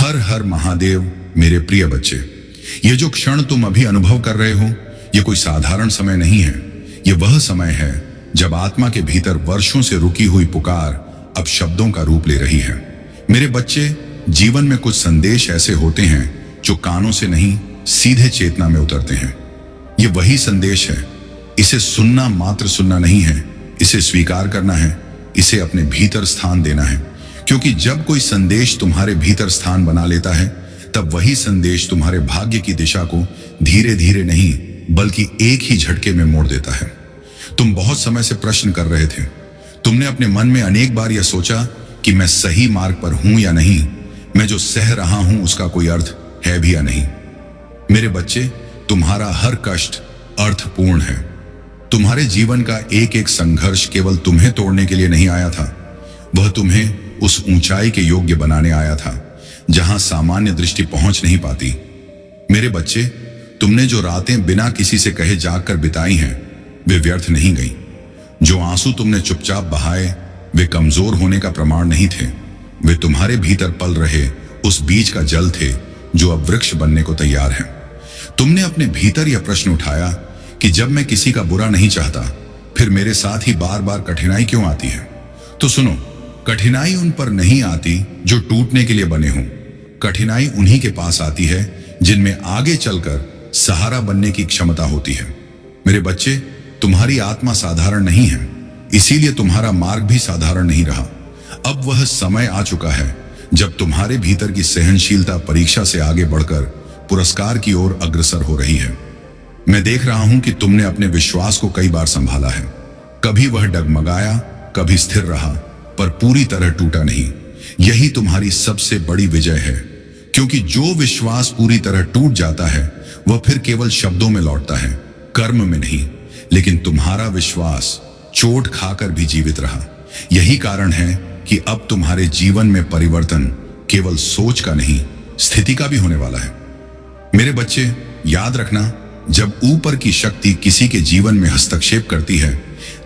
हर हर महादेव मेरे प्रिय बच्चे, ये जो क्षण तुम अभी अनुभव कर रहे हो, ये कोई साधारण समय नहीं है। ये वह समय है जब आत्मा के भीतर वर्षों से रुकी हुई पुकार अब शब्दों का रूप ले रही है। मेरे बच्चे, जीवन में कुछ संदेश ऐसे होते हैं जो कानों से नहीं, सीधे चेतना में उतरते हैं। ये वही संदेश है। इसे सुनना मात्र सुनना नहीं है, इसे स्वीकार करना है, इसे अपने भीतर स्थान देना है। क्योंकि जब कोई संदेश तुम्हारे भीतर स्थान बना लेता है, तब वही संदेश तुम्हारे भाग्य की दिशा को धीरे धीरे नहीं बल्कि एक ही झटके में मोड़ देता है। तुम बहुत समय से प्रश्न कर रहे थे। तुमने अपने मन में अनेक बार यह सोचा कि मैं सही मार्ग पर हूं या नहीं, मैं जो सह रहा हूं उसका कोई अर्थ है भी या नहीं। मेरे बच्चे, तुम्हारा हर कष्ट अर्थपूर्ण है। तुम्हारे जीवन का एक एक संघर्ष केवल तुम्हें तोड़ने के लिए नहीं आया था, वह तुम्हें उस ऊंचाई के योग्य बनाने आया था जहां सामान्य दृष्टि पहुंच नहीं पाती। मेरे बच्चे, तुमने जो रातें बिना किसी से कहे जागकर बिताई हैं, वे व्यर्थ नहीं गई। जो आंसू तुमने चुपचाप बहाए, वे कमजोर होने का प्रमाण नहीं थे। वे तुम्हारे भीतर पल रहे उस बीज का जल थे जो अब वृक्ष बनने को तैयार है। तुमने अपने भीतर यह प्रश्न उठाया कि जब मैं किसी का बुरा नहीं चाहता, फिर मेरे साथ ही बार बार कठिनाई क्यों आती है? तो सुनो, कठिनाई उन पर नहीं आती जो टूटने के लिए बने हों। कठिनाई उन्हीं के पास आती है जिनमें आगे चलकर सहारा बनने की क्षमता होती है। मेरे बच्चे, तुम्हारी आत्मा साधारण नहीं है, इसीलिए तुम्हारा मार्ग भी साधारण नहीं रहा। अब वह समय आ चुका है जब तुम्हारे भीतर की सहनशीलता परीक्षा से आगे बढ़कर पुरस्कार की ओर अग्रसर हो रही है। मैं देख रहा हूं कि तुमने अपने विश्वास को कई बार संभाला है। कभी वह डगमगाया, कभी स्थिर रहा, पर पूरी तरह टूटा नहीं। यही तुम्हारी सबसे बड़ी विजय है, क्योंकि जो विश्वास पूरी तरह टूट जाता है वह फिर केवल शब्दों में लौटता है, कर्म में नहीं। लेकिन तुम्हारा विश्वास चोट खाकर भी जीवित रहा। यही कारण है कि अब तुम्हारे जीवन में परिवर्तन केवल सोच का नहीं, स्थिति का भी होने वाला है। मेरे बच्चे, याद रखना, जब ऊपर की शक्ति किसी के जीवन में हस्तक्षेप करती है,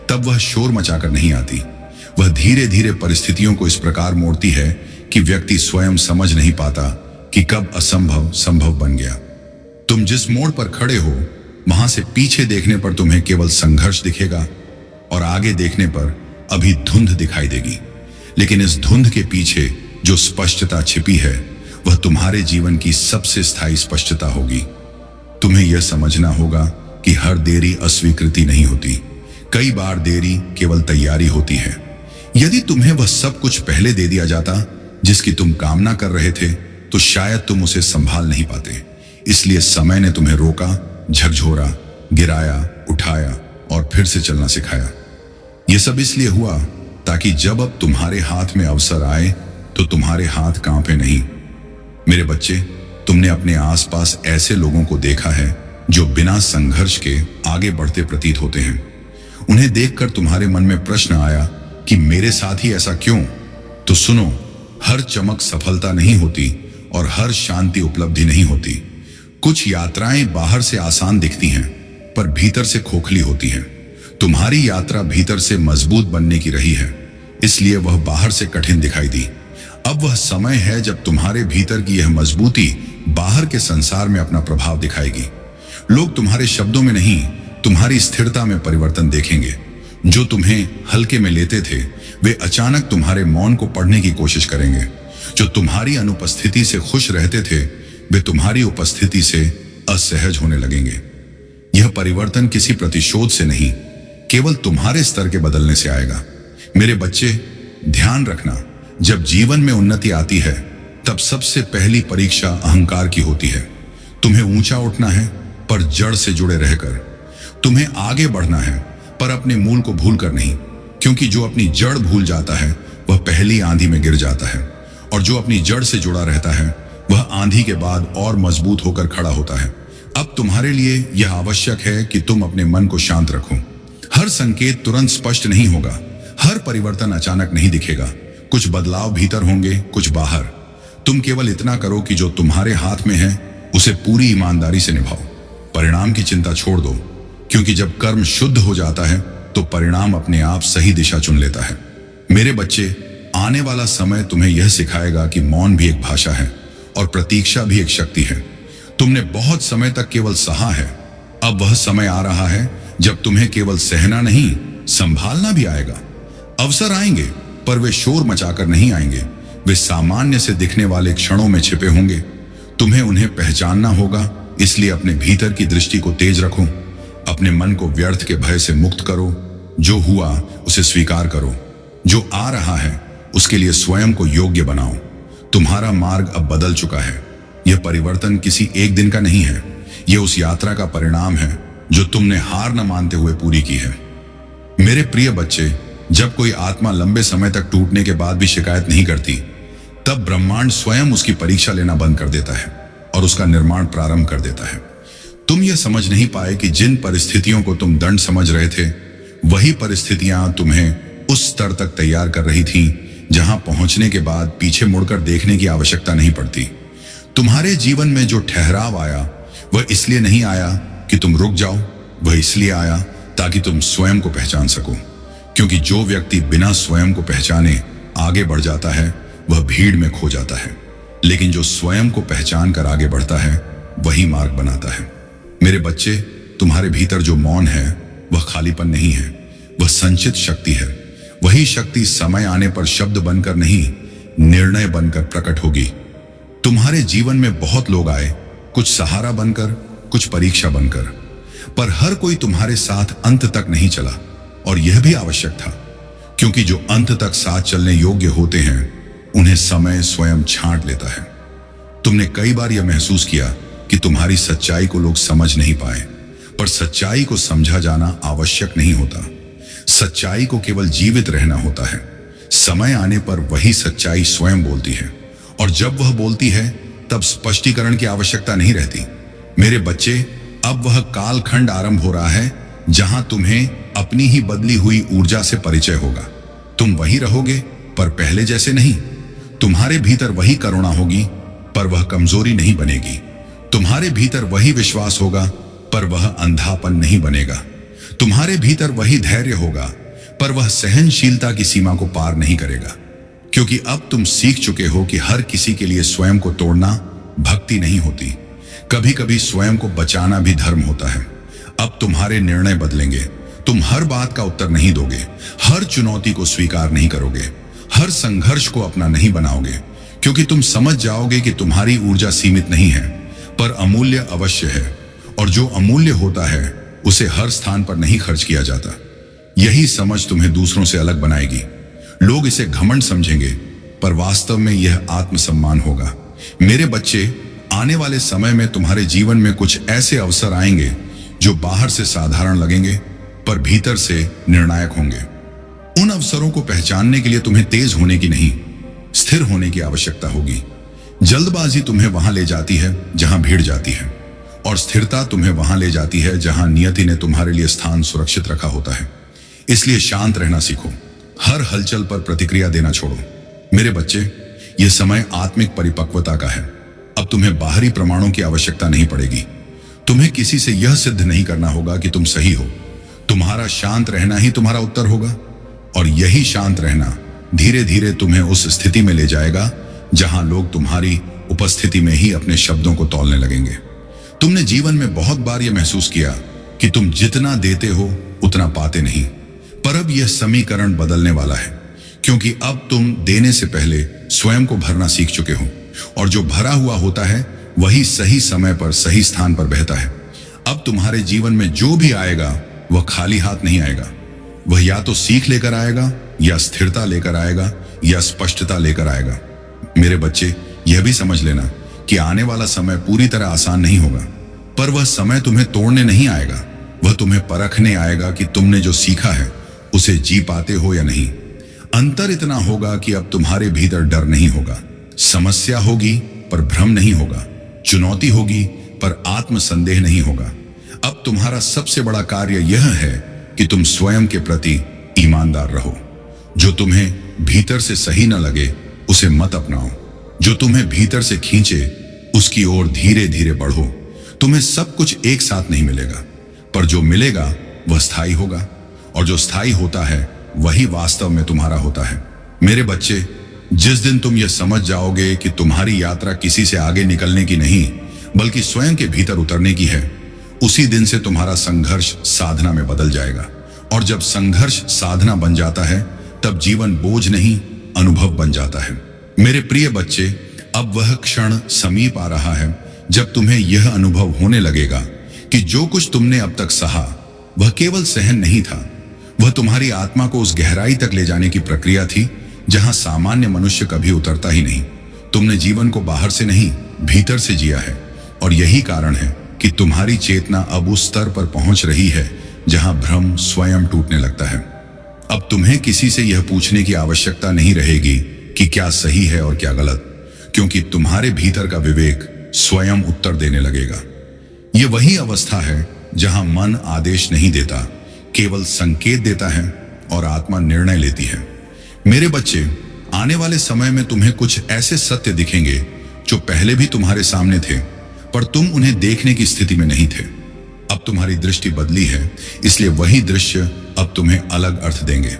तब वह शोर मचाकर नहीं आती। वह धीरे धीरे परिस्थितियों को इस प्रकार मोड़ती है कि व्यक्ति स्वयं समझ नहीं पाता कि कब असंभव संभव बन गया। तुम जिस मोड़ पर खड़े हो, वहां से पीछे देखने पर तुम्हें केवल संघर्ष दिखेगा और आगे देखने पर अभी धुंध दिखाई देगी। लेकिन इस धुंध के पीछे जो स्पष्टता छिपी है, वह तुम्हारे जीवन की सबसे स्थायी स्पष्टता होगी। तुम्हें यह समझना होगा कि हर देरी अस्वीकृति नहीं होती। कई बार देरी केवल तैयारी होती है। यदि तुम्हें वह सब कुछ पहले दे दिया जाता जिसकी तुम कामना कर रहे थे, तो शायद तुम उसे संभाल नहीं पाते। इसलिए समय ने तुम्हें रोका, झकझोरा, गिराया, उठाया और फिर से चलना सिखाया। यह सब इसलिए हुआ ताकि जब अब तुम्हारे हाथ में अवसर आए तो तुम्हारे हाथ कांपे नहीं। मेरे बच्चे, तुमने अपने आसपास ऐसे लोगों को देखा है जो बिना संघर्ष के आगे बढ़ते प्रतीत होते हैं। उन्हें देखकर तुम्हारे मन में प्रश्न आया कि मेरे साथ ही ऐसा क्यों? तो सुनो, हर चमक सफलता नहीं होती और हर शांति उपलब्धि नहीं होती। कुछ यात्राएं बाहर से आसान दिखती हैं, पर भीतर से खोखली होती हैं। तुम्हारी यात्रा भीतर से मजबूत बनने की रही है, इसलिए वह बाहर से कठिन दिखाई दी। अब वह समय है जब तुम्हारे भीतर की यह मजबूती बाहर के संसार में अपना प्रभाव दिखाएगी। लोग तुम्हारे शब्दों में नहीं, तुम्हारी स्थिरता में परिवर्तन देखेंगे। जो तुम्हें हल्के में लेते थे, वे अचानक तुम्हारे मौन को पढ़ने की कोशिश करेंगे। जो तुम्हारी अनुपस्थिति से खुश रहते थे, वे तुम्हारी उपस्थिति से असहज होने लगेंगे। यह परिवर्तन किसी प्रतिशोध से नहीं, केवल तुम्हारे स्तर के बदलने से आएगा। मेरे बच्चे, ध्यान रखना, जब जीवन में उन्नति आती है, तब सबसे पहली परीक्षा अहंकार की होती है। तुम्हें ऊंचा उठना है, पर जड़ से जुड़े रहकर। तुम्हें आगे बढ़ना है, पर अपने मूल को भूलकर नहीं, क्योंकि जो अपनी जड़ भूल जाता है वह पहली आंधी में गिर जाता है, और जो अपनी जड़ से जुड़ा रहता है वह आंधी के बाद और मजबूत होकर खड़ा होता है। अब तुम्हारे लिए यह आवश्यक है कि तुम अपने मन को शांत रखो। हर संकेत तुरंत स्पष्ट नहीं होगा, हर परिवर्तन अचानक नहीं दिखेगा। कुछ बदलाव भीतर होंगे, कुछ बाहर। तुम केवल इतना करो कि जो तुम्हारे हाथ में है उसे पूरी ईमानदारी से निभाओ। परिणाम की चिंता छोड़ दो, क्योंकि जब कर्म शुद्ध हो जाता है तो परिणाम अपने आप सही दिशा चुन लेता है। मेरे बच्चे, आने वाला समय तुम्हें यह सिखाएगा कि मौन भी एक भाषा है और प्रतीक्षा भी एक शक्ति है। तुमने बहुत समय तक केवल सहा है, अब वह समय आ रहा है जब तुम्हें केवल सहना नहीं, संभालना भी आएगा। अवसर आएंगे, पर वे शोर मचाकर नहीं आएंगे। वे सामान्य से दिखने वाले क्षणों में छिपे होंगे। तुम्हें उन्हें पहचानना होगा, इसलिए अपने भीतर की दृष्टि को तेज रखो। अपने मन को व्यर्थ के भय से मुक्त करो। जो हुआ उसे स्वीकार करो। जो आ रहा है उसके लिए स्वयं को योग्य बनाओ। तुम्हारा मार्ग अब बदल चुका है। यह परिवर्तन किसी एक दिन का नहीं है, यह उस यात्रा का परिणाम है जो तुमने हार न मानते हुए पूरी की है। मेरे प्रिय बच्चे, जब कोई आत्मा लंबे समय तक टूटने के बाद भी शिकायत नहीं करती, तब ब्रह्मांड स्वयं उसकी परीक्षा लेना बंद कर देता है और उसका निर्माण प्रारंभ कर देता है। तुम यह समझ नहीं पाए कि जिन परिस्थितियों को तुम दंड समझ रहे थे, वही परिस्थितियां तुम्हें उस स्तर तक तैयार कर रही थीं जहां पहुंचने के बाद पीछे मुड़कर देखने की आवश्यकता नहीं पड़ती। तुम्हारे जीवन में जो ठहराव आया वह इसलिए नहीं आया कि तुम रुक जाओ, वह इसलिए आया ताकि तुम स्वयं को पहचान सको। क्योंकि जो व्यक्ति बिना स्वयं को पहचाने आगे बढ़ जाता है वह भीड़ में खो जाता है, लेकिन जो स्वयं को पहचान कर आगे बढ़ता है वही मार्ग बनाता है। मेरे बच्चे, तुम्हारे भीतर जो मौन है वह खालीपन नहीं है, वह संचित शक्ति है। वही शक्ति समय आने पर शब्द बनकर नहीं, निर्णय बनकर प्रकट होगी। तुम्हारे जीवन में बहुत लोग आए, कुछ सहारा बनकर, कुछ परीक्षा बनकर, पर हर कोई तुम्हारे साथ अंत तक नहीं चला। और यह भी आवश्यक था, क्योंकि जो अंत तक साथ चलने योग्य होते हैं उन्हें समय स्वयं छांट लेता है। तुमने कई बार यह महसूस किया कि तुम्हारी सच्चाई को लोग समझ नहीं पाए, पर सच्चाई को समझा जाना आवश्यक नहीं होता। सच्चाई को केवल जीवित रहना होता है। समय आने पर वही सच्चाई स्वयं बोलती है, और जब वह बोलती है तब स्पष्टीकरण की आवश्यकता नहीं रहती। मेरे बच्चे, अब वह कालखंड आरंभ हो रहा है जहां तुम्हें अपनी ही बदली हुई ऊर्जा से परिचय होगा। तुम वही रहोगे, पर पहले जैसे नहीं। तुम्हारे भीतर वही करुणा होगी, पर वह कमजोरी नहीं बनेगी। तुम्हारे भीतर वही विश्वास होगा, पर वह अंधापन नहीं बनेगा। तुम्हारे भीतर वही धैर्य होगा, पर वह सहनशीलता की सीमा को पार नहीं करेगा। क्योंकि अब तुम सीख चुके हो कि हर किसी के लिए स्वयं को तोड़ना भक्ति नहीं होती। कभी कभी स्वयं को बचाना भी धर्म होता है। अब तुम्हारे निर्णय बदलेंगे। तुम हर बात का उत्तर नहीं दोगे, हर चुनौती को स्वीकार नहीं करोगे, हर संघर्ष को अपना नहीं बनाओगे, क्योंकि तुम समझ जाओगे कि तुम्हारी ऊर्जा सीमित नहीं है, पर अमूल्य अवश्य है। और जो अमूल्य होता है उसे हर स्थान पर नहीं खर्च किया जाता। यही समझ तुम्हें दूसरों से अलग बनाएगी। लोग इसे घमंड समझेंगे, पर वास्तव में यह आत्मसम्मान होगा। मेरे बच्चे, आने वाले समय में तुम्हारे जीवन में कुछ ऐसे अवसर आएंगे जो बाहर से साधारण लगेंगे, पर भीतर से निर्णायक होंगे। उन अवसरों को पहचानने के लिए तुम्हें तेज होने की नहीं, स्थिर होने की आवश्यकता होगी। जल्दबाजी तुम्हें वहां ले जाती है जहां भीड़ जाती है, और स्थिरता तुम्हें वहां ले जाती है जहां नियति ने तुम्हारे लिए स्थान सुरक्षित रखा होता है। इसलिए शांत रहना सीखो, हर हलचल पर प्रतिक्रिया देना छोड़ो। मेरे बच्चे, यह समय आत्मिक परिपक्वता का है। अब तुम्हें बाहरी प्रमाणों की आवश्यकता नहीं पड़ेगी। तुम्हें किसी से यह सिद्ध नहीं करना होगा कि तुम सही हो। तुम्हारा शांत रहना ही तुम्हारा उत्तर होगा, और यही शांत रहना धीरे धीरे तुम्हें उस स्थिति में ले जाएगा जहां लोग तुम्हारी उपस्थिति में ही अपने शब्दों को तौलने लगेंगे। तुमने जीवन में बहुत बार यह महसूस किया कि तुम जितना देते हो उतना पाते नहीं, पर अब यह समीकरण बदलने वाला है, क्योंकि अब तुम देने से पहले स्वयं को भरना सीख चुके हो, और जो भरा हुआ होता है वही सही समय पर सही स्थान पर बहता है। अब तुम्हारे जीवन में जो भी आएगा वह खाली हाथ नहीं आएगा। वह या तो सीख लेकर आएगा, या स्थिरता लेकर आएगा, या स्पष्टता लेकर आएगा। मेरे बच्चे, यह भी समझ लेना कि आने वाला समय पूरी तरह आसान नहीं होगा, पर वह समय तुम्हें तोड़ने नहीं आएगा। वह तुम्हें परखने आएगा कि तुमने जो सीखा है उसे जी पाते हो या नहीं। अंतर इतना होगा कि अब तुम्हारे भीतर डर नहीं होगा। समस्या होगी पर भ्रम नहीं होगा। चुनौती होगी पर आत्मसंदेह नहीं होगा। अब तुम्हारा सबसे बड़ा कार्य यह है कि तुम स्वयं के प्रति ईमानदार रहो। जो तुम्हें भीतर से सही न लगे उसे मत अपनाओ। जो तुम्हें भीतर से खींचे उसकी ओर धीरे धीरे बढ़ो। तुम्हें सब कुछ एक साथ नहीं मिलेगा, पर जो मिलेगा वह स्थायी होगा, और जो स्थायी होता है वही वास्तव में तुम्हारा होता है। मेरे बच्चे, जिस दिन तुम यह समझ जाओगे कि तुम्हारी यात्रा किसी से आगे निकलने की नहीं बल्कि स्वयं के भीतर उतरने की है, उसी दिन से तुम्हारा संघर्ष साधना में बदल जाएगा। और जब संघर्ष साधना बन जाता है तब जीवन बोझ नहीं अनुभव बन जाता है। मेरे प्रिय बच्चे, अब वह क्षण समीप आ रहा है जब तुम्हें यह अनुभव होने लगेगा कि जो कुछ तुमने अब तक सहा वह केवल सहन नहीं था, वह तुम्हारी आत्मा को उस गहराई तक ले जाने की प्रक्रिया थी जहां सामान्य मनुष्य कभी उतरता ही नहीं। तुमने जीवन को बाहर से नहीं भीतर से जिया है, और यही कारण है कि तुम्हारी चेतना अब उस स्तर पर पहुंच रही है जहां भ्रम स्वयं टूटने लगता है। अब तुम्हें किसी से यह पूछने की आवश्यकता नहीं रहेगी कि क्या सही है और क्या गलत, क्योंकि तुम्हारे भीतर का विवेक स्वयं उत्तर देने लगेगा। यह वही अवस्था है जहां मन आदेश नहीं देता, केवल संकेत देता है और आत्मा निर्णय लेती है। मेरे बच्चे, आने वाले समय में तुम्हें कुछ ऐसे सत्य दिखेंगे जो पहले भी तुम्हारे सामने थे, पर तुम उन्हें देखने की स्थिति में नहीं थे। अब तुम्हारी दृष्टि बदली है, इसलिए वही दृश्य अब तुम्हें अलग अर्थ देंगे।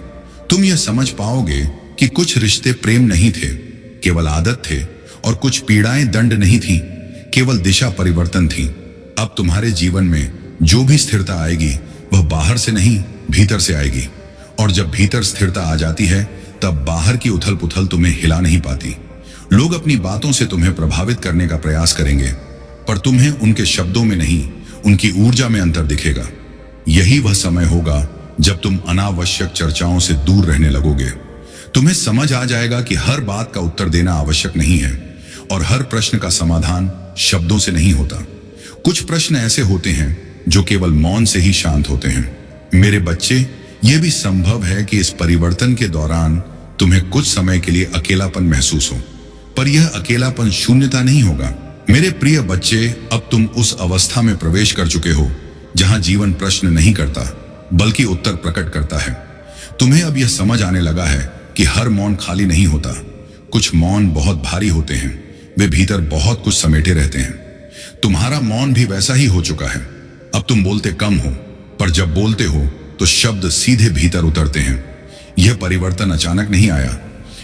तुम यह समझ पाओगे कि कुछ रिश्ते प्रेम नहीं थे, केवल आदत थे, और कुछ पीड़ाएं दंड नहीं थी, केवल दिशा परिवर्तन थी। अब तुम्हारे जीवन में जो भी स्थिरता आएगी वह बाहर से नहीं भीतर से आएगी, और जब भीतर स्थिरता आ जाती है तब बाहर की उथल पुथल तुम्हें हिला नहीं पाती। लोग अपनी बातों से तुम्हें प्रभावित करने का प्रयास करेंगे, पर तुम्हें उनके शब्दों में नहीं उनकी ऊर्जा में अंतर दिखेगा। यही वह समय होगा जब तुम अनावश्यक चर्चाओं से दूर रहने लगोगे। तुम्हें समझ आ जाएगा कि हर बात का उत्तर देना आवश्यक नहीं है, और हर प्रश्न का समाधान शब्दों से नहीं होता। कुछ प्रश्न ऐसे होते हैं जो केवल मौन से ही शांत होते हैं। मेरे बच्चे, यह भी संभव है कि इस परिवर्तन के दौरान तुम्हें कुछ समय के लिए अकेलापन महसूस हो, पर यह अकेलापन शून्यता नहीं होगा। मेरे प्रिय बच्चे, अब तुम उस अवस्था में प्रवेश कर चुके हो जहां जीवन प्रश्न नहीं करता बल्कि उत्तर प्रकट करता है। तुम्हें अब यह समझ आने लगा है कि हर मौन खाली नहीं होता। कुछ मौन बहुत भारी होते हैं, वे भीतर बहुत कुछ समेटे रहते हैं। तुम्हारा मौन भी वैसा ही हो चुका है। अब तुम बोलते कम हो, पर जब बोलते हो तो शब्द सीधे भीतर उतरते हैं। यह परिवर्तन अचानक नहीं आया,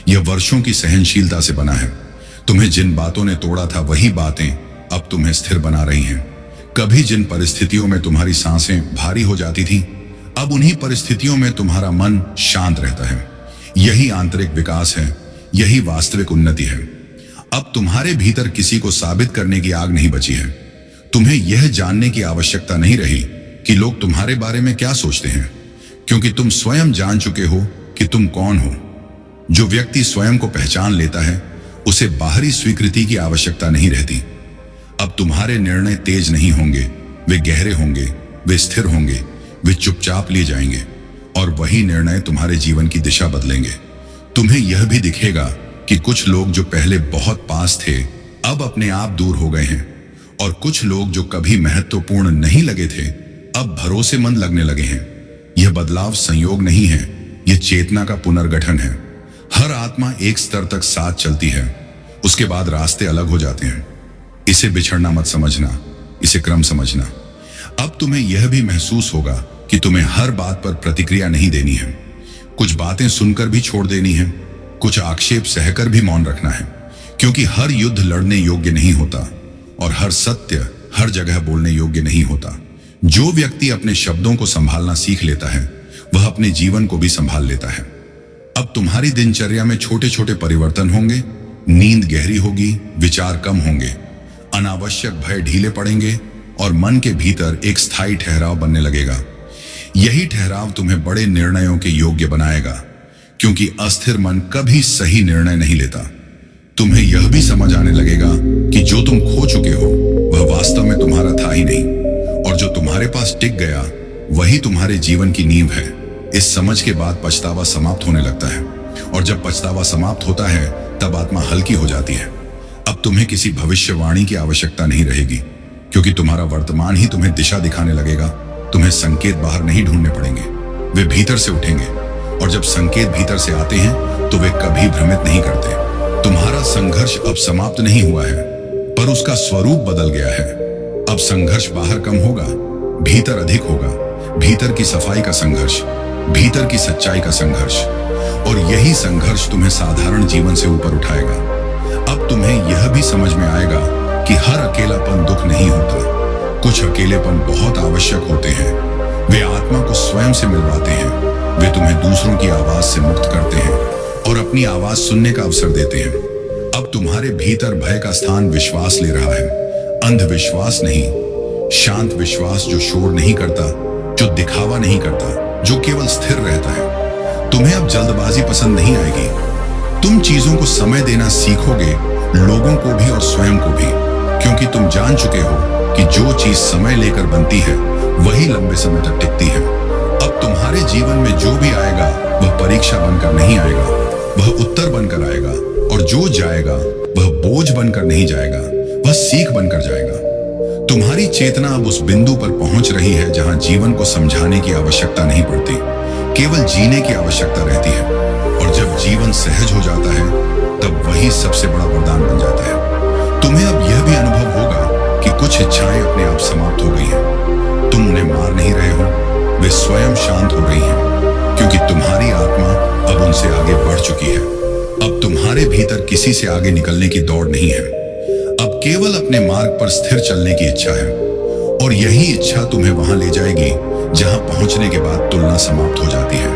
यह वर्षों की सहनशीलता से बना है। तुम्हें जिन बातों ने तोड़ा था वही बातें अब तुम्हें स्थिर बना रही हैं। कभी जिन परिस्थितियों में तुम्हारी सांसें भारी हो जाती थी, अब उन्हीं परिस्थितियों में तुम्हारा मन शांत रहता है। यही आंतरिक विकास है, यही वास्तविक उन्नति है। अब तुम्हारे भीतर किसी को साबित करने की आग नहीं बची है। तुम्हें यह जानने की आवश्यकता नहीं रही कि लोग तुम्हारे बारे में क्या सोचते हैं, क्योंकि तुम स्वयं जान चुके हो कि तुम कौन हो। जो व्यक्ति स्वयं को पहचान लेता है उसे बाहरी स्वीकृति की आवश्यकता नहीं रहती। अब तुम्हारे निर्णय तेज नहीं होंगे, वे गहरे होंगे, वे स्थिर होंगे, वे चुपचाप लिए जाएंगे, और वही निर्णय तुम्हारे जीवन की दिशा बदलेंगे। तुम्हें यह भी दिखेगा कि कुछ लोग जो पहले बहुत पास थे अब अपने आप दूर हो गए हैं, और कुछ लोग जो कभी महत्वपूर्ण नहीं लगे थे अब भरोसेमंद लगने लगे हैं। यह बदलाव संयोग नहीं है, यह चेतना का पुनर्गठन है। हर आत्मा एक स्तर तक साथ चलती है, उसके बाद रास्ते अलग हो जाते हैं। इसे बिछड़ना मत समझना, इसे क्रम समझना। अब तुम्हें यह भी महसूस होगा कि तुम्हें हर बात पर प्रतिक्रिया नहीं देनी है। कुछ बातें सुनकर भी छोड़ देनी है, कुछ आक्षेप सहकर भी मौन रखना है, क्योंकि हर युद्ध लड़ने योग्य नहीं होता और हर सत्य हर जगह बोलने योग्य नहीं होता। जो व्यक्ति अपने शब्दों को संभालना सीख लेता है वह अपने जीवन को भी संभाल लेता है। अब तुम्हारी दिनचर्या में छोटे छोटे परिवर्तन होंगे। नींद गहरी होगी, विचार कम होंगे, अनावश्यक भय ढीले पड़ेंगे, और मन के भीतर एक स्थायी ठहराव बनने लगेगा। यही ठहराव तुम्हें बड़े निर्णयों के योग्य बनाएगा, क्योंकि अस्थिर मन कभी सही निर्णय नहीं लेता। तुम्हें यह भी समझ आने लगेगा कि जो तुम खो चुके हो वह वास्तव में तुम्हारा था ही नहीं, और जो तुम्हारे पास टिक गया वही तुम्हारे जीवन की नींव है। इस समझ के बाद पछतावा समाप्त होने लगता है, और जब पछतावा समाप्त होता है तब आत्मा हल्की हो जाती है। अब तुम्हें किसी भविष्यवाणी की आवश्यकता नहीं रहेगी, क्योंकि तुम्हारा वर्तमान ही तुम्हें दिशा दिखाने लगेगा। तुम्हें संकेत बाहर नहीं ढूंढने पड़ेंगे, वे भीतर से उठेंगे, और जब संकेत भीतर से आते हैं तो वे कभी भ्रमित नहीं करते। तुम्हारा संघर्ष अब समाप्त नहीं हुआ है, पर उसका स्वरूप बदल गया है। अब संघर्ष बाहर कम होगा, भीतर अधिक होगा। भीतर की सफाई का संघर्ष, भीतर की सच्चाई का संघर्ष। और यही संघर्ष तुम्हें साधारण जीवन से ऊपर उठाएगा। अब तुम्हें यह भी समझ में आएगा कि हर अकेलापन दुख नहीं होता। कुछ अकेलेपन बहुत आवश्यक होते हैं। वे आत्मा को स्वयं से मिलवाते हैं। वे तुम्हें दूसरों की आवाज से मुक्त करते हैं और अपनी आवाज सुनने का अवसर देते हैं। अब तुम्हारे भीतर भय का स्थान विश्वास ले रहा है। अंधविश्वास नहीं, शांत विश्वास जो शोर नहीं करता, जो दिखावा नहीं करता, जो केवल स्थिर रहता है। तुम्हें अब जल्दबाजी पसंद नहीं आएगी। तुम चीजों को समय देना सीखोगे, लोगों को भी और स्वयं को भी, क्योंकि तुम जान चुके हो कि जो चीज समय लेकर बनती है वही लंबे समय तक टिकती है। अब तुम्हारे जीवन में जो भी आएगा वह परीक्षा बनकर नहीं आएगा, वह उत्तर बनकर आएगा। और जो जाएगा वह बोझ बनकर नहीं जाएगा, वह सीख बनकर जाएगा। तुम्हारी चेतना अब उस बिंदु पर पहुंच रही है जहां जीवन को समझाने की आवश्यकता नहीं पड़ती, केवल जीने की आवश्यकता रहती है। और जब जीवन सहज हो जाता है तब वही सबसे बड़ा वरदान बन जाता है। तुम्हें अब यह भी अनुभव होगा कि कुछ इच्छाएं अपने आप समाप्त हो गई हैं। तुम उन्हें मार नहीं रहे हो, वे स्वयं शांत हो रही हैं, क्योंकि तुम्हारी आत्मा अब उनसे आगे बढ़ चुकी है। अब तुम्हारे भीतर किसी से आगे निकलने की दौड़ नहीं है। अब केवल अपने मार्ग पर स्थिर चलने की इच्छा है। और यही इच्छा तुम्हें वहां ले जाएगी जहां पहुंचने के बाद तुलना समाप्त हो जाती है।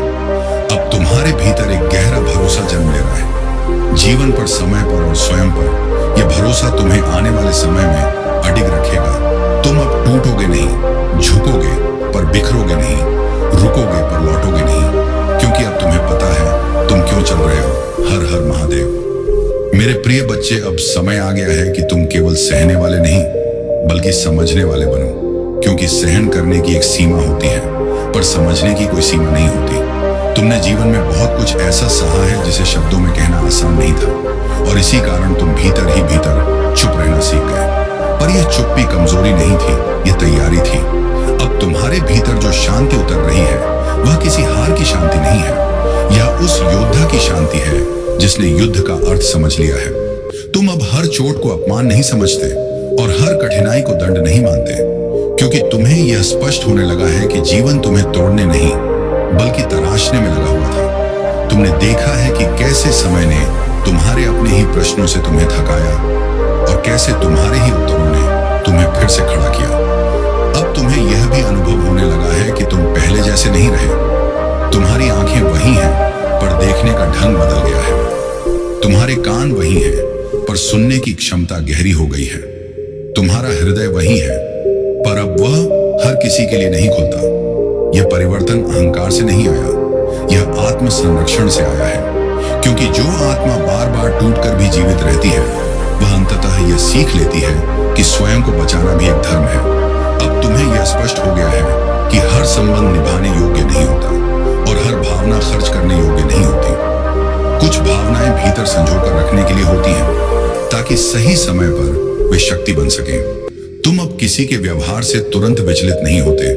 अब तुम्हारे भीतर एक गहरा भरोसा जन्म ले रहा है, जीवन पर, समय पर और स्वयं पर। यह भरोसा तुम्हें आने वाले समय में अडिग रखेगा। तुम अब टूटोगे नहीं, झुकोगे पर बिखरोगे नहीं, रुकोगे पर लौटोगे नहीं, क्योंकि अब तुम्हें पता है तुम क्यों चल रहे हो। हर हर महादेव। मेरे प्रिय बच्चे, अब समय आ गया है कि तुम केवल सहने वाले नहीं बल्कि समझने वाले बनो, क्योंकि सहन करने की एक सीमा होती है पर समझने की कोई सीमा नहीं होती। तुमने जीवन में बहुत कुछ ऐसा सहा है जिसे शब्दों में कहना आसान नहीं था, और इसी कारण तुम भीतर ही भीतर चुप रहना सीख गए। पर यह चुप्पी कमजोरी नहीं थी, यह तैयारी थी। अब तुम्हारे भीतर जो शांति उतर रही है वह किसी हार की शांति नहीं है, यह उस योद्धा की शांति है जिसने युद्ध का अर्थ समझ लिया है। तुम अब हर चोट को अपमान नहीं समझते और हर कठिनाई को दंड नहीं मानते, क्योंकि तुम्हें यह स्पष्ट होने लगा है कि जीवन तुम्हें तोड़ने नहीं बल्कि तराशने में लगा हुआ था। तुमने देखा है कि कैसे समय ने तुम्हारे अपने ही प्रश्नों से तुम्हें थकाया और कैसे तुम्हारे ही उत्तरों ने तुम्हें फिर से खड़ा किया। अब तुम्हें यह भी अनुभव होने लगा है कि तुम पहले जैसे नहीं रहे। तुम्हारी आंखें वही हैं पर देखने का ढंग बदल गया है। तुम्हारे कान वही हैं पर सुनने की क्षमता गहरी हो गई है। तुम्हारा हृदय वही है पर अब वह हर किसी के लिए नहीं खुलता। यह परिवर्तन अहंकार से नहीं आया, यह आत्म संरक्षण से आया है, क्योंकि जो आत्मा बार बार टूटकर भी जीवित रहती है वह अंततः यह सीख लेती है कि स्वयं को बचाना भी एक धर्म है। अब तुम्हें यह स्पष्ट हो गया है कि हर संबंध निभाने योग्य नहीं होता और हर भावना खर्च करने योग्य नहीं होती। कुछ भावनाएं भीतर संजोकर रखने के लिए होती हैं ताकि सही समय पर वे शक्ति बन सके। तुम अब किसी के व्यवहार से तुरंत विचलित नहीं होते,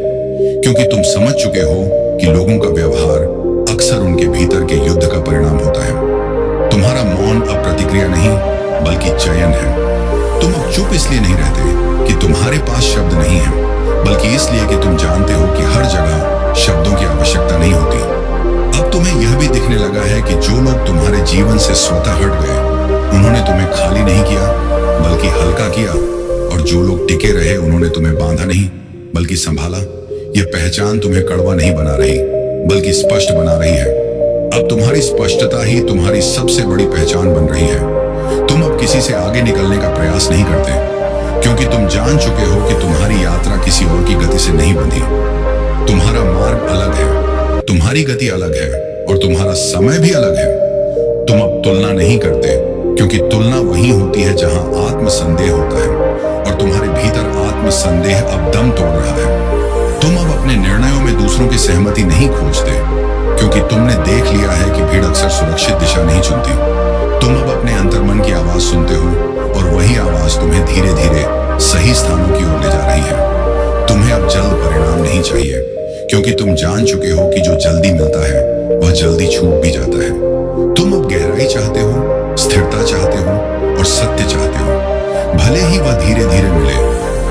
क्योंकि तुम समझ चुके हो कि लोगों का व्यवहार अक्सर उनके भीतर के युद्ध का परिणाम होता है। तुम्हारा मौन अब प्रतिक्रिया नहीं बल्कि चयन है। तुम अब चुप इसलिए नहीं रहते कि तुम्हारे पास शब्द नहीं है, बल्कि इसलिए कि तुम जानते हो कि हर जगह शब्दों की आवश्यकता नहीं होती। अब तुम्हें यह भी दिखने लगा है कि जो लोग तुम्हारे जीवन से स्वतः हट गए उन्होंने तुम्हें खाली नहीं किया बल्कि हल्का किया, और जो लोग टिके रहे उन्होंने तुम्हें बांधा नहीं बल्कि संभाला। यह पहचान तुम्हें कड़वा नहीं बना रही बल्कि स्पष्ट बना रही है। अब तुम्हारी स्पष्टता ही तुम्हारी सबसे बड़ी पहचान बन रही है। तुम अब किसी से आगे निकलने का प्रयास नहीं करते, क्योंकि तुम जान चुके हो कि तुम्हारी यात्रा किसी और की गति से नहीं बंधी। तुम्हारा मार्ग अलग है, तुम्हारी गति अलग है और तुम्हारा समय भी अलग है। तुम अब तुलना नहीं करते, क्योंकि तुलना वही होती है जहां आत्मसंदेह होता है, और तुम्हारे भीतर आत्मसंदेह अब दम तोड़ रहा है। तुम अब अपने निर्णयों में दूसरों की सहमति नहीं खोजते, क्योंकि तुमने देख लिया है कि भीड़ अक्सर सुरक्षित दिशा नहीं चुनती। तुम अब अपने अंतर्मन की आवाज सुनते हो और वही आवाज तुम्हें धीरे धीरे सही स्थानों की ओर ले जा रही है। तुम्हें अब जल्द परिणाम नहीं चाहिए, क्योंकि तुम जान चुके हो कि जो जल्दी मिलता है वह जल्दी छूट भी जाता है। तुम अब गहराई चाहते हो, स्थिरता चाहते हो और सत्य चाहते हो, भले ही वह धीरे धीरे मिले।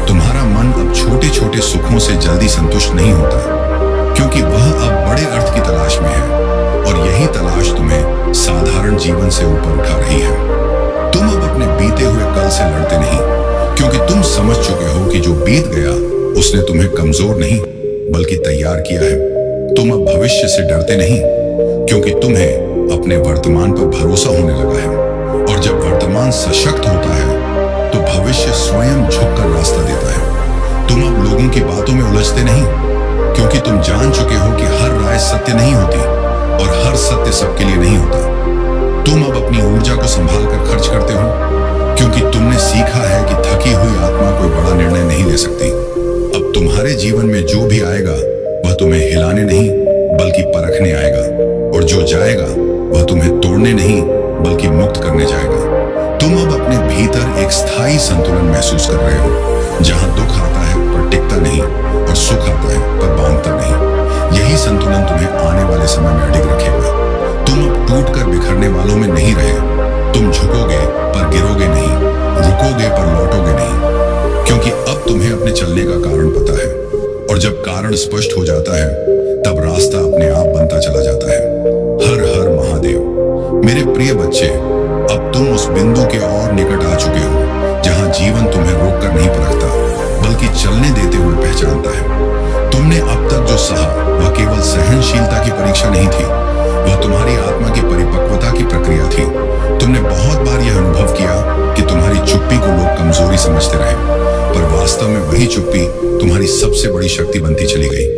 तुम्हारा मन अब छोटे छोटे सुखों से जल्दी संतुष्ट नहीं होता, क्योंकि वह अब बड़े अर्थ की तलाश में है। और यही तलाश तुम्हें साधारण जीवन से ऊपर उठा रही है। तुम अब अपने बीते हुए कल से लड़ते नहीं, क्योंकि तुम समझ चुके हो कि जो बीत गया उसने तुम्हें कमजोर नहीं बल्कि तैयार किया है। तुम अब भविष्य से डरते नहीं, क्योंकि तुम्हें अपने वर्तमान पर भरोसा होने लगा है। और जब वर्तमान सशक्त होता है तो भविष्य स्वयं झुककर रास्ता देता है। तुम अब लोगों की बातों में उलझते नहीं, क्योंकि तुम जान चुके हो कि हर राय सत्य नहीं होती और हर सत्य सबके लिए नहीं होता। तुम अब अपनी ऊर्जा को संभाल कर खर्च करते हो, क्योंकि तुमने सीखा है कि थकी हुई आत्मा कोई बड़ा निर्णय नहीं ले सकती। अब तुम्हारे जीवन में जो भी आएगा वह तुम्हें हिलाने नहीं बल्कि परखने आएगा, और जो जाएगा वह तुम्हें तोड़ने नहीं बल्कि मुक्त करने जाएगा। तुम अब अपने भीतर एक स्थायी संतुलन महसूस कर रहे हो, जहां दुख आता है पर टिकता नहीं और सुख आता है पर बांधता नहीं। यही संतुलन तुम्हें आने वाले समय में अडिग रखेगा। तुम अब टूटकर बिखरने वालों में नहीं रहे। तुम झुकोगे पर गिरोगे नहीं, रुकोगे पर लौटोगे नहीं, क्योंकि अब तुम्हें अपने चलने का कारण पता है। और जब कारण स्पष्ट हो जाता है तब रास्ता अपने आप बनता चला जाता है। हर हर महादेव। मेरे प्रिय बच्चे, अब तुम उस बिंदु के और निकट आ चुके हो जहां जीवन तुम्हें रोककर नहीं परखता बल्कि चलने देते हुए पहचानता है। तुमने अब तक जो सहा वह केवल सहनशीलता की परीक्षा नहीं थी, वह तुम्हारी आत्मा की परिपक्वता की प्रक्रिया थी। तुमने बहुत बार यह अनुभव किया कि तुम्हारी चुप्पी को लोग कमजोरी समझते रहे, पर वास्तव में वही चुप्पी तुम्हारी सबसे बड़ी शक्ति बनती चली गई।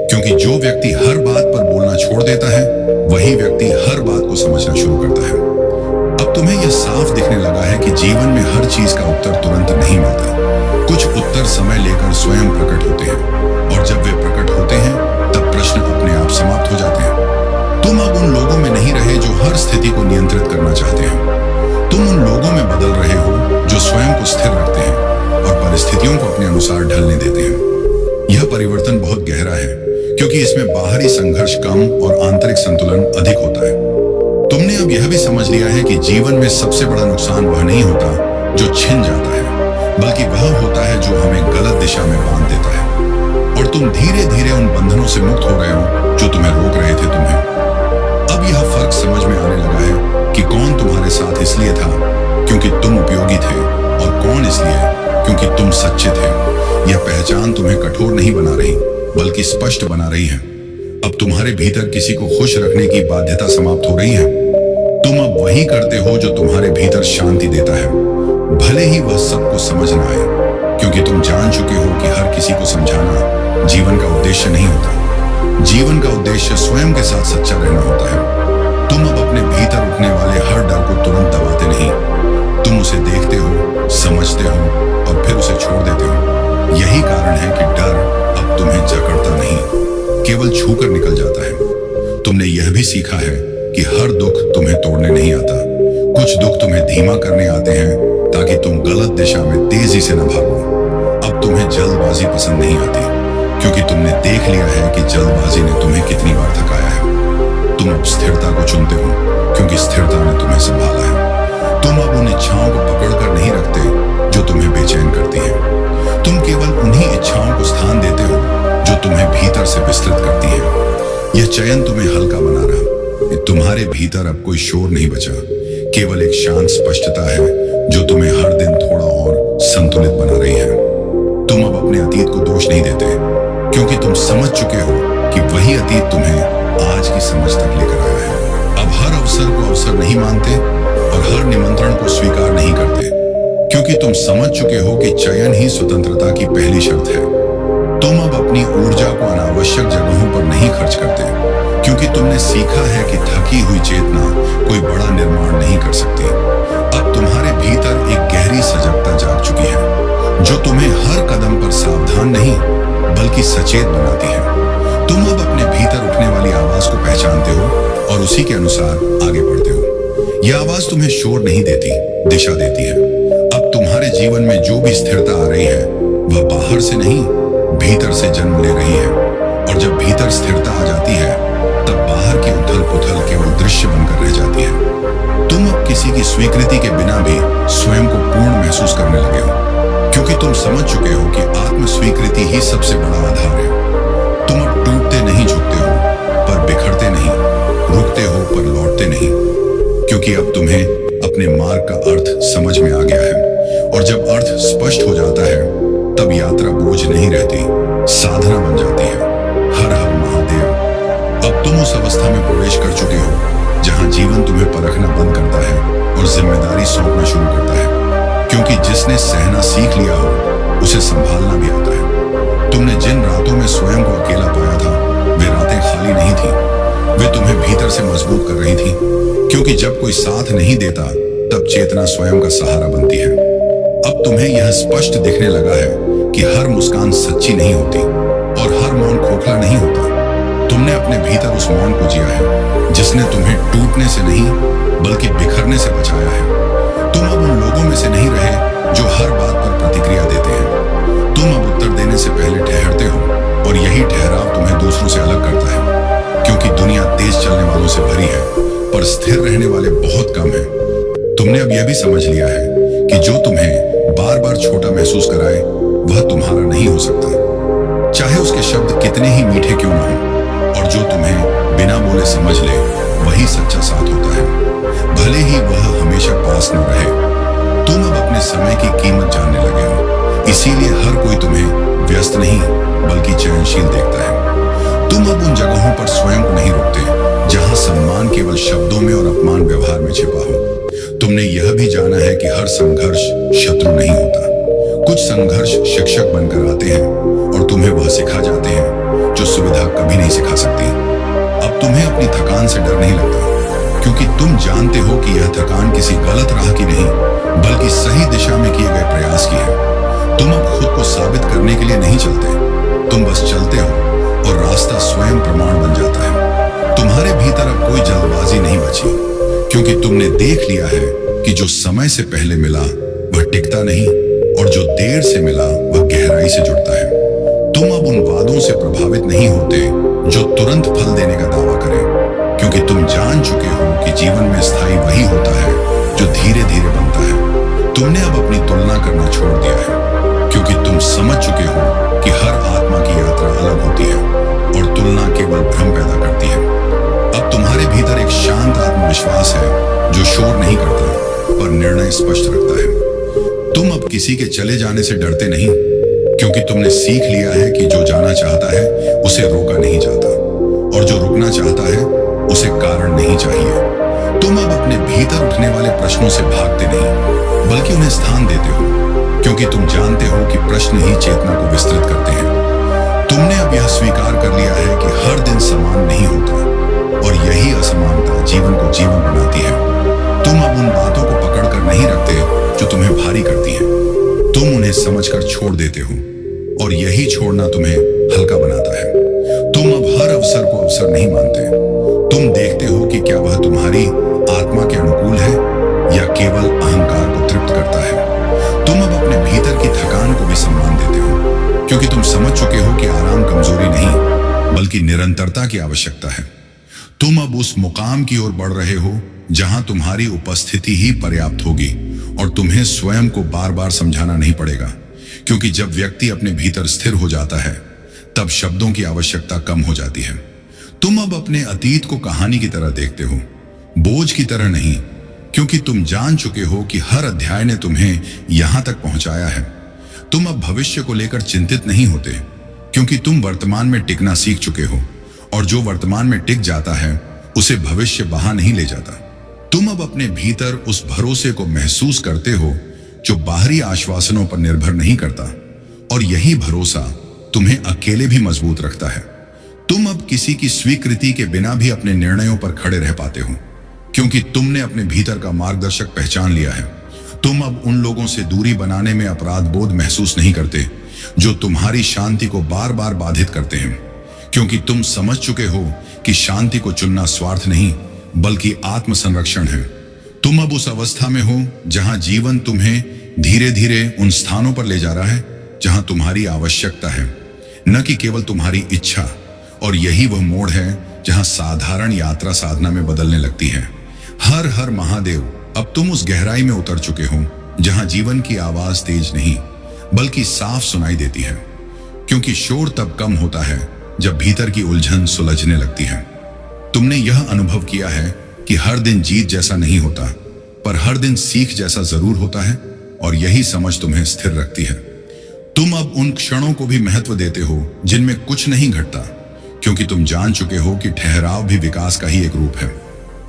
क्योंकि जो व्यक्ति हर बात पर बोलना छोड़ देता है वही व्यक्ति हर बात को समझना शुरू करता है। अब तुम्हें यह साफ दिखने लगा है कि जीवन में हर चीज का उत्तर तुरंत नहीं मिलता। कुछ उत्तर समय लेकर स्वयं प्रकट होते हैं, और जब वे प्रकट होते हैं तब प्रश्न अपने आप समाप्त हो जाते हैं। तुम अब उन लोगों में नहीं रहे जो हर स्थिति को नियंत्रित करना चाहते हैं। तुम उन लोगों में बदल रहे हो जो स्वयं को स्थिर रखते हैं और परिस्थितियों को अपने अनुसार ढलने देते हैं। यह परिवर्तन बहुत गहरा है, क्योंकि इसमें बाहरी संघर्ष कम और आंतरिक संतुलन अधिक होता है। तुमने अब यह भी समझ लिया है कि जीवन में सबसे बड़ा नुकसान वह नहीं होता जो छिन जाता है, बल्कि वह होता है जो हमें गलत दिशा में बांध देता है। और तुम धीरे धीरे उन बंधनों से मुक्त हो रहे हो जो तुम्हें रोक रहे थे। तुम्हें अब यह फर्क समझ में आने लगा है कि कौन तुम्हारे साथ इसलिए था क्योंकि तुम उपयोगी थे, और कौन इसलिए क्योंकि तुम सच्चे थे। यह पहचान तुम्हें कठोर नहीं बना रही बल्कि स्पष्ट बना रही है। अब तुम्हारे भीतर किसी को खुश रखने की बाध्यता समाप्त हो रही है। तुम अब वही करते हो जो तुम्हारे भीतर शांति देता है, भले ही वह सबको समझ ना आए, क्योंकि तुम जान चुके हो कि हर किसी को समझाना जीवन का उद्देश्य नहीं होता। जीवन का उद्देश्य स्वयं के साथ सच्चा रहना होता है। तुम अब अपने भीतर उठने वाले हर डर को तुरंत दबाते नहीं, तुम उसे देखते हो, समझते हो और फिर उसे छोड़ देते हो। यही कारण है कि डर अब तुम्हें जकड़ता नहीं, केवल छूकर निकल जाता है। तुमने यह भी सीखा है कि हर दुख तुम्हें तोड़ने नहीं आता। कुछ दुख तुम्हें धीमा करने आते हैं ताकि तुम गलत दिशा में तेजी से न भागो। अब तुम्हें जल्दबाजी पसंद नहीं आती, क्योंकि तुमने देख लिया है कि जल्दबाजी ने तुम्हें कितनी बार थकाया है। तुम अब स्थिरता को चुनते हो, क्योंकि स्थिरता ने तुम्हें संभाला है। तुम अब उन इच्छाओं को पकड़कर नहीं रखते जो तुम्हें बेचैन करती है। तुम केवल उन्हीं इच्छाओं को स्थान देते हो जो तुम्हें भीतर से विस्तृत करती है। यह चयन तुम्हें हल्का बना रहा। तुम्हारे भीतर अब कोई शोर नहीं बचा, केवल एक शांत स्पष्टता है जो तुम्हें हर दिन थोड़ा और संतुलित बना रही है। तुम अब अपने अतीत को दोष नहीं देते, क्योंकि तुम समझ चुके हो कि वही अतीत तुम्हें आज की समझ तक लेकर आया है। अब हर अवसर को अवसर नहीं मानते और हर निमंत्रण को स्वीकार नहीं करते, क्योंकि तुम समझ चुके हो कि चयन ही स्वतंत्रता की पहली शर्त है। तुम अब अपनी ऊर्जा को अनावश्यक जगहों पर नहीं खर्च करते, क्योंकि तुमने सीखा है कि थकी हुई चेतना कोई बड़ा निर्माण नहीं कर सकती। अब तुम्हारे भीतर एक गहरी सजगता जाग चुकी है, जो तुम्हें हर कदम पर सावधान नहीं बल्कि सचेत बनाती है। तुम अब अपने भीतर उठने वाली आवाज को पहचानते हो और उसी के अनुसार आगे बढ़ते हो। यह आवाज तुम्हें शोर नहीं देती, दिशा देती है। अब तुम्हारे जीवन में जो भी स्थिरता आ रही है वह बाहर से नहीं, भीतर से जन्म ले रही है। और जब भीतर स्थिरता आ जाती है तब बाहर की उथल पुथल केवल दृश्य बनकर रह जाती है। तुम अब किसी की स्वीकृति के बिना भी स्वयं को पूर्ण महसूस करने लगे हो, क्योंकि तुम समझ चुके हो कि आत्म स्वीकृति ही सबसे बड़ा आधार है। तुम अब टूटते नहीं, झुकते हो, पर बिखरते नहीं, रुकते हो पर लौटते नहीं, क्योंकि अब तुम्हें अपने मार्ग का अर्थ समझ में आ गया है। और जब अर्थ स्पष्ट हो जाता है तब यात्रा बोझ नहीं रहती, साधना बन जाती है। हर हर महादेव। अब तुम उस अवस्था में प्रवेश कर चुके हो जहां जीवन तुम्हें परखना बंद करता है और जिम्मेदारी सौंपना शुरू करता है, क्योंकि जिसने सहना सीख लिया हो उसे संभालना भी आता है। तुमने जिन रातों में स्वयं को अकेला पाया था वे रातें खाली नहीं थी, वे तुम्हें भीतर से मजबूत कर रही थी, क्योंकि जब कोई साथ नहीं देता तब चेतना स्वयं का सहारा बनती है। अब तुम्हें यह स्पष्ट दिखने लगा है कि हर मुस्कान सच्ची नहीं होती और हर मौन खोखला नहीं होता। तुमने अपने भीतर उस मौन को जिया है जिसने तुम्हें टूटने से नहीं बल्कि बिखरने से बचाया है। तुम अब उन लोगों में से नहीं रहे जो हर बात पर प्रतिक्रिया देते हैं। तुम अब उत्तर देने से पहले ठहरते हो, और यही ठहराव तुम्हें दूसरों से अलग करता है, क्योंकि दुनिया तेज चलने वालों से भरी है पर स्थिर रहने वाले बहुत कम हैं। तुमने अब यह भी समझ लिया है कि जो तुम्हें बार बार छोटा महसूस कराए वह तुम्हारा नहीं हो सकता, चाहे उसके शब्द कितने ही मीठे क्यों ना हो, और जो तुम्हें बिना बोले समझ ले वही सच्चा साथ होता है, भले ही वह हमेशा पास न रहे। तुम अब अपने समय की कीमत जानने लगे हो, इसीलिए हर कोई तुम्हें व्यस्त नहीं बल्कि चयनशील देखता है। तुम अब उन जगहों पर स्वयं को नहीं रोकते जहां सम्मान केवल शब्दों में और अपमान व्यवहार में छिपा हो। तुमने यह भी जाना है कि हर संघर्ष शत्रु नहीं होता। कुछ संघर्ष शिक्षक बनकर आते हैं और तुम्हें वह सिखा जाते हैं जो सुविधा कभी नहीं सिखा सकती। अब तुम्हें अपनी थकान से डर नहीं लगता, क्योंकि तुम जानते हो कि यह थकान किसी गलत राह की नहीं बल्कि सही दिशा में किए गए प्रयास की है। तुम अब खुद को साबित करने के लिए नहीं चलते, तुम बस चलते हो और रास्ता स्वयं प्रमाण बन जाता है। तुम्हारे भीतर अब कोई जल्दबाजी नहीं बची, क्योंकि तुमने देख लिया है कि जो समय से पहले मिला वह टिकता नहीं और जो देर से मिला वह गहराई से जुड़ता है। तुम अब उन वादों से प्रभावित नहीं होते जो तुरंत फल देने का दावा करें, क्योंकि तुम जान चुके हो कि जीवन में स्थायी वही होता है जो धीरे धीरे बनता है। तुमने अब अपनी तुलना करना छोड़ दिया है, क्योंकि तुम समझ चुके हो कि हर आत्मा की यात्रा अलग होती है और तुलना केवल भ्रम पैदा करती है। अब तुम्हारे भीतर एक शांत आत्मविश्वास है जो शोर नहीं करता पर निर्णय स्पष्ट रखता है। तुम अब किसी के चले जाने से डरते नहीं, क्योंकि तुमने सीख लिया है कि जो जाना चाहता है उसे रोका नहीं जाता, और जो रुकना चाहता है उसे कारण नहीं चाहिए। तुम अब अपने भीतर उठने वाले प्रश्नों से भागते नहीं बल्कि उन्हें स्थान देते हो, क्योंकि तुम जानते हो कि प्रश्न ही चेतना को विस्तृत करते हैं। तुमने अब यह स्वीकार कर लिया है कि हर दिन समान नहीं होता, और यही असमानता जीवन को जीवन बनाती है। तुम अब उन बातों को पकड़कर नहीं रखते जो तुम्हें भारी करती हैं, तुम उन्हें समझकर छोड़ देते हो, और यही छोड़ना तुम्हें हल्का बनाता है। तुम अब हर अवसर को अवसर नहीं मानते, तुम देखते हो कि क्या वह तुम्हारी आत्मा के अनुकूल है या केवल अहंकार को तृप्त करता है। तुम अब अपने भीतर की थकान को भी सम्मान देते हो, क्योंकि तुम समझ चुके हो कि आराम कमजोरी नहीं बल्कि निरंतरता की आवश्यकता है। तुम अब उस मुकाम की ओर बढ़ रहे हो जहां तुम्हारी उपस्थिति ही पर्याप्त होगी और तुम्हें स्वयं को बार बार समझाना नहीं पड़ेगा, क्योंकि जब व्यक्ति अपने भीतर स्थिर हो जाता है तब शब्दों की आवश्यकता कम हो जाती है। तुम अब अपने अतीत को कहानी की तरह देखते हो, बोझ की तरह नहीं, क्योंकि तुम जान चुके हो कि हर अध्याय ने तुम्हें यहां तक पहुंचाया है। तुम अब भविष्य को लेकर चिंतित नहीं होते, क्योंकि तुम वर्तमान में टिकना सीख चुके हो, और जो वर्तमान में टिक जाता है उसे भविष्य बहा नहीं ले जाता। तुम अब अपने भीतर उस भरोसे को महसूस करते हो जो बाहरी आश्वासनों पर निर्भर नहीं करता, और यही भरोसा तुम्हें अकेले भी मजबूत रखता है। तुम अब किसी की स्वीकृति के बिना भी अपने निर्णयों पर खड़े रह पाते हो, क्योंकि तुमने अपने भीतर का मार्गदर्शक पहचान लिया है। तुम अब उन लोगों से दूरी बनाने में अपराध बोध महसूस नहीं करते जो तुम्हारी शांति को बार बार बाधित करते हैं, क्योंकि तुम समझ चुके हो कि शांति को चुनना स्वार्थ नहीं बल्कि आत्म संरक्षण है। तुम अब उस अवस्था में हो जहां जीवन तुम्हें धीरे धीरे उन स्थानों पर ले जा रहा है जहां तुम्हारी आवश्यकता है, न कि केवल तुम्हारी इच्छा। और यही वह मोड़ है जहां साधारण यात्रा साधना में बदलने लगती है। हर हर महादेव। अब तुम उस गहराई में उतर चुके हो जहां जीवन की आवाज तेज नहीं बल्कि साफ सुनाई देती है, क्योंकि शोर तब कम होता है जब भीतर की उलझन सुलझने लगती है। तुमने यह अनुभव किया है कि हर दिन जीत जैसा नहीं होता, पर हर दिन सीख जैसा जरूर होता है, और यही समझ तुम्हें स्थिर रखती है। तुम अब उन क्षणों को भी महत्व देते हो जिनमें कुछ नहीं घटता, क्योंकि तुम जान चुके हो कि ठहराव भी विकास का ही एक रूप है।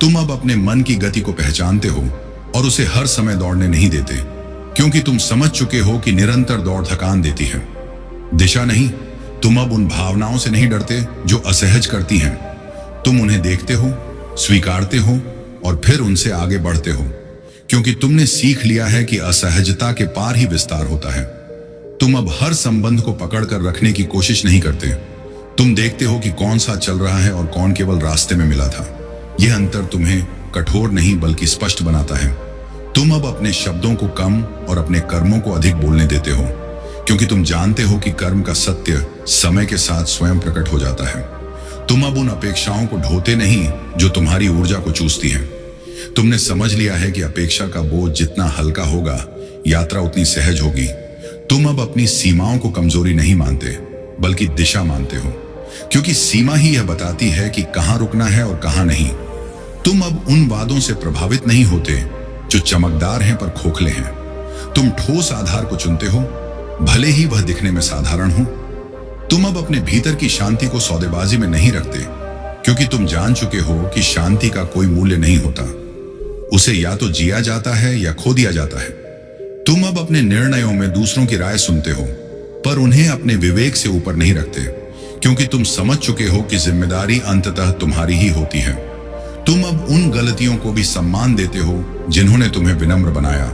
तुम अब अपने मन की गति को पहचानते हो और उसे हर समय दौड़ने नहीं देते, क्योंकि तुम समझ चुके हो कि निरंतर दौड़ थकान देती है, दिशा नहीं। तुम अब उन भावनाओं से नहीं डरते जो असहज करती हैं। तुम उन्हें देखते हो, स्वीकारते हो और फिर उनसे आगे बढ़ते हो, क्योंकि तुमने सीख लिया है कि असहजता के पार ही विस्तार होता है। तुम अब हर संबंध को पकड़कर रखने की कोशिश नहीं करते। तुम देखते हो कि कौन सा चल रहा है और कौन केवल रास्ते में मिला था। यह अंतर तुम्हें कठोर नहीं बल्कि स्पष्ट बनाता है। तुम अब अपने शब्दों को कम और अपने कर्मों को अधिक बोलने देते हो, क्योंकि तुम जानते हो कि कर्म का सत्य समय के साथ स्वयं प्रकट हो जाता है। तुम अब उन अपेक्षाओं को ढोते नहीं जो तुम्हारी ऊर्जा को चूसती हैं। तुमने समझ लिया है कि अपेक्षा का बोझ जितना हल्का होगा, यात्रा उतनी सहज होगी। तुम अब अपनी सीमाओं को कमजोरी नहीं मानते, बल्कि दिशा मानते हो, क्योंकि सीमा ही यह बताती है कि कहां रुकना है और कहां नहीं। तुम अब उन वादों से प्रभावित नहीं होते जो चमकदार हैं पर खोखले हैं। तुम ठोस आधार को चुनते हो, भले ही वह दिखने में साधारण हो। तुम अब अपने भीतर की शांति को सौदेबाजी में नहीं रखते, क्योंकि तुम जान चुके हो कि शांति का कोई मूल्य नहीं होता। उसे या तो जिया जाता है या खो दिया जाता है। तुम अब अपने निर्णयों में दूसरों की राय सुनते हो, पर उन्हें अपने विवेक से ऊपर नहीं रखते, क्योंकि तुम समझ चुके हो कि जिम्मेदारी अंततः तुम्हारी ही होती है। तुम अब उन गलतियों को भी सम्मान देते हो जिन्होंने तुम्हें विनम्र बनाया,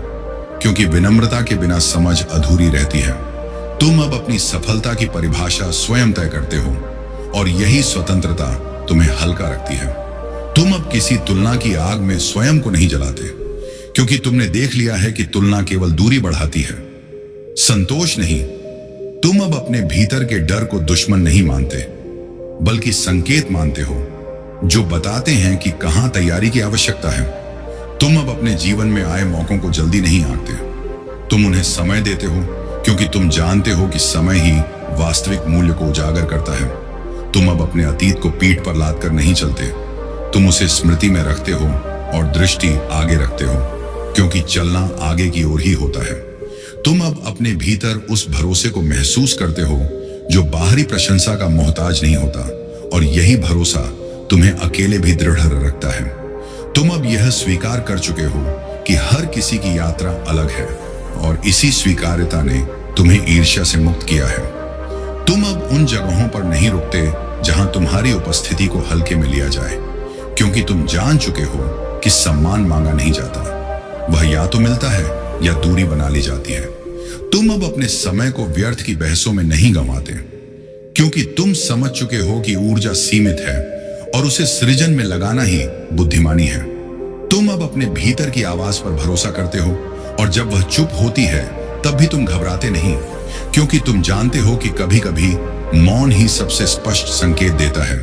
क्योंकि विनम्रता के बिना समझ अधूरी रहती है। तुम अब अपनी सफलता की परिभाषा स्वयं तय करते हो, और यही स्वतंत्रता तुम्हें हल्का रखती है। तुम अब किसी तुलना की आग में स्वयं को नहीं जलाते, क्योंकि तुमने देख लिया है कि तुलना केवल दूरी बढ़ाती है, संतोष नहीं। तुम अब अपने भीतर के डर को दुश्मन नहीं मानते, बल्कि संकेत मानते हो जो बताते हैं कि कहां तैयारी की आवश्यकता है। तुम अब अपने जीवन में आए मौकों को जल्दी नहीं आंकते। तुम उन्हें समय देते हो, क्योंकि तुम जानते हो कि समय ही वास्तविक मूल्य को उजागर करता है। तुम अब अपने अतीत को पीठ पर लाद कर नहीं चलते, तुम उसे स्मृति में रखते हो और दृष्टि आगे रखते हो, क्योंकि चलना आगे की ओर ही होता है। तुम अब अपने भीतर उस भरोसे को महसूस करते हो जो बाहरी प्रशंसा का मोहताज नहीं होता, और यही भरोसा तुम्हें अकेले भी दृढ़ रखता है। तुम अब यह स्वीकार कर चुके हो कि हर किसी की यात्रा अलग है, और इसी स्वीकार्यता ने तुम्हें ईर्ष्या से मुक्त किया है। तुम अब उन जगहों पर नहीं रुकते जहां तुम्हारी उपस्थिति को हल्के में लिया जाए, क्योंकि तुम जान चुके हो कि सम्मान मांगा नहीं जाता, वह या तो मिलता है या दूरी बना ली जाती है। तुम अब अपने समय को व्यर्थ की बहसों में नहीं गंवाते, क्योंकि तुम समझ चुके हो कि ऊर्जा सीमित है और उसे सृजन में लगाना ही बुद्धिमानी है। तुम अब अपने भीतर की आवाज पर भरोसा करते हो, और जब वह चुप होती है तब भी तुम घबराते नहीं, क्योंकि तुम जानते हो कि कभी कभी मौन ही सबसे स्पष्ट संकेत देता है।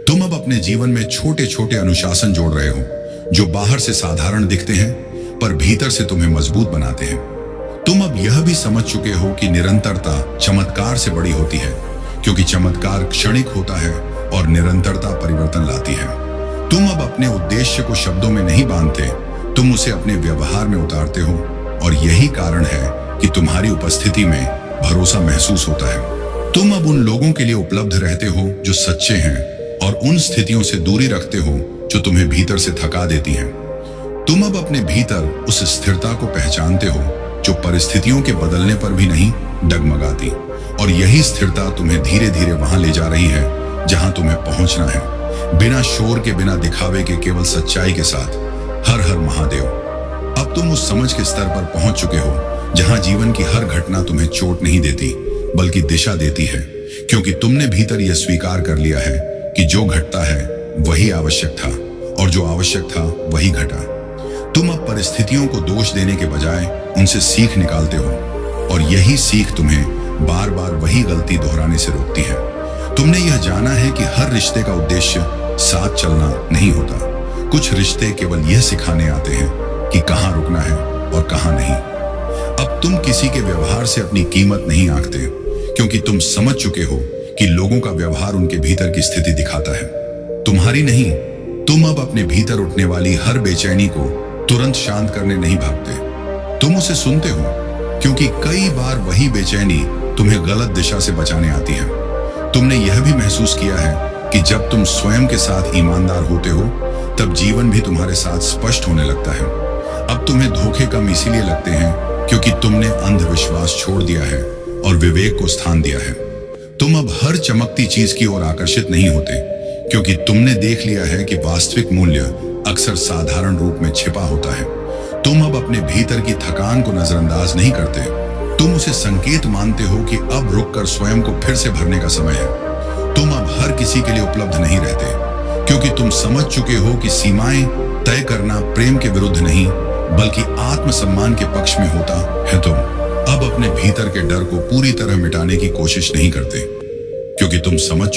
तुम अब अपने जीवन में छोटे छोटे अनुशासन जोड़ रहे हो, जो बाहर से साधारण दिखते हैं पर भीतर से तुम्हें मजबूत बनाते हैं। तुम अब यह भी समझ चुके हो कि निरंतरता चमत्कार से बड़ी होती है, क्योंकि चमत्कार क्षणिक होता है और निरंतरता परिवर्तन लाती है। तुम अब अपने उद्देश्य को शब्दों में नहीं बांधते, तुम उसे अपने व्यवहार में उतारते हो, और यही कारण है कि तुम्हारी उपस्थिति में भरोसा महसूस होता है। तुम अब उन लोगों के लिए उपलब्ध रहते हो जो सच्चे हैं, और उन स्थितियों से दूरी रखते हो जो तुम्हें भीतर से थका देती हैं। तुम अब अपने भीतर उस स्थिरता को पहचानते हो जो परिस्थितियों के बदलने पर भी नहीं डगमगाती, और यही स्थिरता तुम्हें धीरे धीरे वहां ले जा रही है जहां तुम्हें पहुंचना है, बिना शोर के, बिना दिखावे के, केवल सच्चाई के साथ। हर हर महादेव। अब तुम उस समझ के स्तर पर पहुंच चुके हो जहां जीवन की हर घटना तुम्हें चोट नहीं देती बल्कि दिशा देती है, क्योंकि तुमने भीतर यह स्वीकार कर लिया है कि जो घटता है वही आवश्यक था, और जो आवश्यक था वही घटा। तुम अब परिस्थितियों को दोष देने के बजाय उनसे सीख निकालते हो, और यही सीख तुम्हें बार बार वही गलती दोहराने से रोकती है। तुमने यह जाना है कि हर रिश्ते का उद्देश्य साथ चलना नहीं होता। कुछ रिश्ते केवल यह सिखाने आते हैं कि कहां रुकना है और कहां नहीं। अब तुम किसी के व्यवहार से अपनी कीमत नहीं आंकते, क्योंकि तुम समझ चुके हो कि लोगों का व्यवहार उनके भीतर की स्थिति दिखाता है। तुम्हारी नहीं। तुम अब अपने भीतर उठने वाली हर बेचैनी को तुरंत शांत करने नहीं भागते, तुम उसे सुनते हो, क्योंकि कई बार वही बेचैनी तुम्हें गलत दिशा से बचाने आती है। तुमने यह भी महसूस किया है कि जब तुम स्वयं के साथ ईमानदार होते हो तब जीवन भी तुम्हारे साथ स्पष्ट होने लगता है। अब तुम्हें धोखे कम इसीलिए लगते हैं क्योंकि तुमने अंधविश्वास छोड़ दिया है और विवेक को स्थान दिया है। तुम अब हर चमकती चीज की ओर आकर्षित नहीं होते, क्योंकि तुमने देख लिया है कि वास्तविक मूल्य अक्सर साधारण रूप में छिपा होता है। तुम अब अपने भीतर की थकान को नजरअंदाज नहीं करते, तुम उसे संकेत मानते हो कि अब रुककर स्वयं को फिर से भरने का समय है। तुम अब हर किसी के लिए उपलब्ध नहीं रहते, क्योंकि तुम समझ चुके हो कि सीमाएं तय करना प्रेम के विरुद्ध नहीं बल्कि आत्मसम्मान के पक्ष में होता है। तुम अब अपने भीतर के डर को पूरी तरह मिटाने की कोशिश नहीं करते, क्योंकि तुम समझ